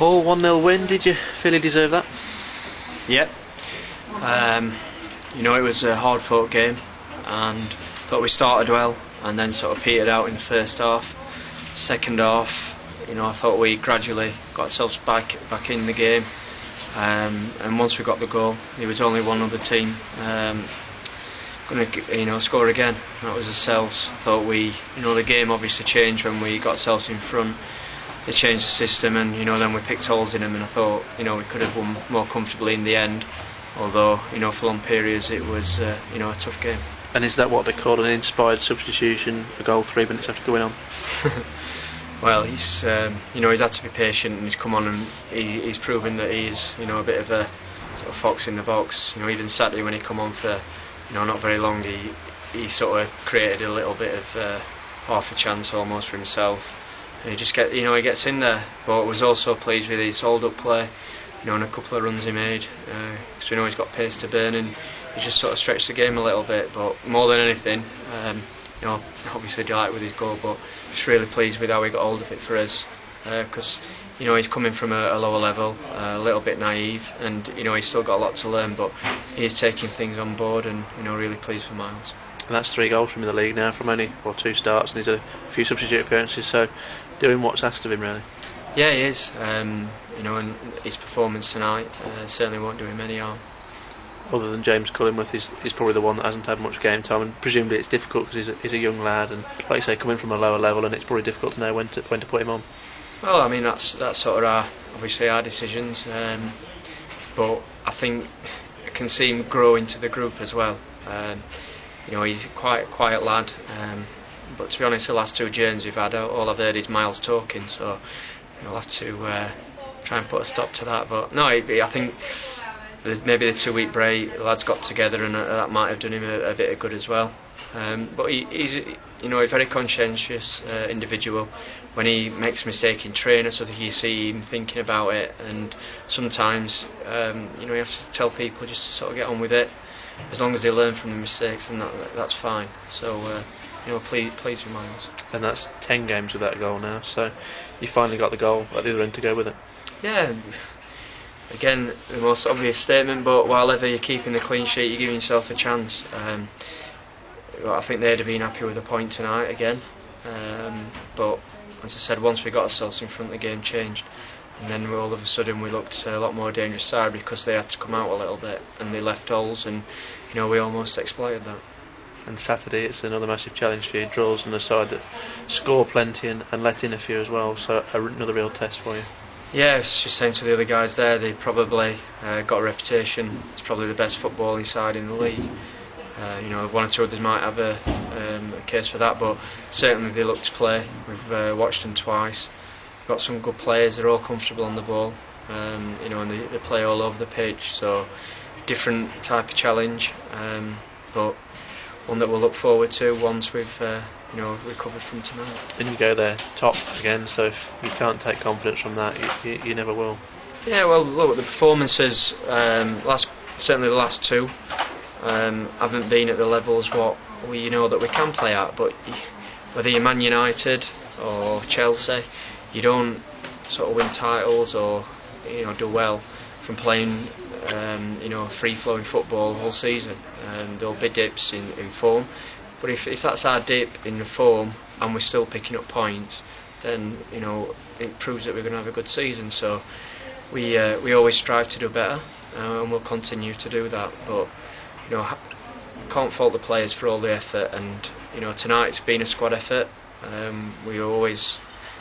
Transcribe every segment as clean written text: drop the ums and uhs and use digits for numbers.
Paul, 1-0 win, did you feel you deserved that? Yep. It was a hard fought game, and thought we started well and then sort of petered out in the first half. Second half, I thought we gradually got ourselves back in the game, and once we got the goal, there was only one other team going to score again. That was ourselves. I thought the game obviously changed when we got ourselves in front. They changed the system, and then we picked holes in them, and I thought we could have won more comfortably in the end, although for long periods it was a tough game. And is that what they call an inspired substitution, a goal 3 minutes after going on? Well, he's had to be patient, and he's come on and he's proven that he's a bit of a sort of fox in the box. Even Saturday when he come on for not very long, he sort of created a little bit of half a chance almost for himself. And he just he gets in there. But I was also pleased with his hold-up play, and a couple of runs he made. So he's got pace to burn, and he just sort of stretched the game a little bit. But more than anything, obviously delighted with his goal, but just really pleased with how he got hold of it for us. Because he's coming from a lower level, a little bit naive, and he's still got a lot to learn. But he's taking things on board, and really pleased for Miles. And that's 3 goals from in the league now, from only 2 starts, and he's had a few substitute appearances, so doing what's asked of him really. Yeah, he is. And his performance tonight certainly won't do him any harm. Other than James Cullingworth, he's probably the one that hasn't had much game time, and presumably it's difficult because he's a young lad, and like you say, coming from a lower level, and it's probably difficult to know when to put him on. Well, I mean that's sort of obviously our decisions, but I think I can see him grow into the group as well. He's quite a quiet lad, but to be honest, the last 2 journeys we've had, all I've heard is Miles talking, so I'll have to try and put a stop to that. But no, I think maybe the 2-week break, the lads got together, and that might have done him a bit of good as well. But he's a very conscientious individual. When he makes a mistake in training, so that you see him thinking about it, and sometimes you have to tell people just to sort of get on with it. As long as they learn from the mistakes, then that's fine. So pleased with Miles. And that's 10 games with that goal now, so you finally got the goal at the other end to go with it. Yeah, again, the most obvious statement, but while ever you're keeping the clean sheet, you're giving yourself a chance. I think they'd have been happy with a point tonight again, but as I said, once we got ourselves in front, the game changed, and then all of a sudden we looked a lot more dangerous side because they had to come out a little bit, and they left holes, and we almost exploited that. And Saturday it's another massive challenge for you, draws on the side that score plenty and let in a few as well, so another real test for you. Yeah, I was just saying to the other guys there, they probably got a reputation. It's probably the best footballing side in the league. One or two others might have a case for that, but certainly they look to play. We've watched them twice. Got some good players. They're all comfortable on the ball, and they play all over the pitch. So different type of challenge, but one that we'll look forward to once we've recovered from tonight. Then you go there top again, so if you can't take confidence from that, you never will. Yeah, well, look, the performances certainly the last 2 haven't been at the levels what we that we can play at. But whether you're Man United or Chelsea, you don't sort of win titles or do well from playing free-flowing football all season. There'll be dips in form, but if that's our dip in the form and we're still picking up points, then it proves that we're going to have a good season. So we always strive to do better, and we'll continue to do that. But can't fault the players for all the effort, and tonight it's been a squad effort. We always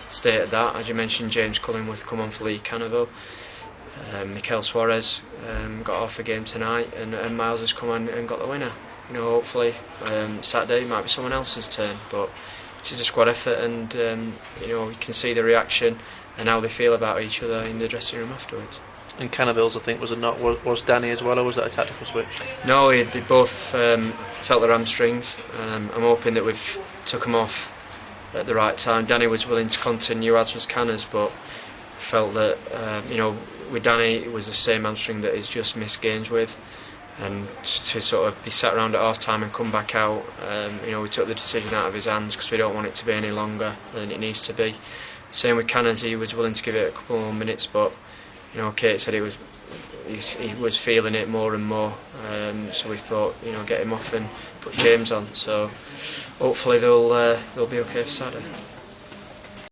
stated that. As you mentioned, James Cullingworth come on for Lee Cannaville. Mikel Suarez got off a game tonight, and Miles has come on and got the winner. Hopefully Saturday might be someone else's turn, but it is a squad effort, and you can see the reaction and how they feel about each other in the dressing room afterwards. And Cannaville's, I think, was Danny as well, or was that a tactical switch? No, they both felt their hamstrings. I'm hoping that we've took them off at the right time. Danny was willing to continue, as was Canners, but felt that with Danny it was the same hamstring that he's just missed games with. and to sort of be sat around at half time and come back out, we took the decision out of his hands because we don't want it to be any longer than it needs to be. Same with Canners, he was willing to give it a couple more minutes, but Kate said he was feeling it more and more, so we thought get him off and put James on, so hopefully they'll be okay for Saturday.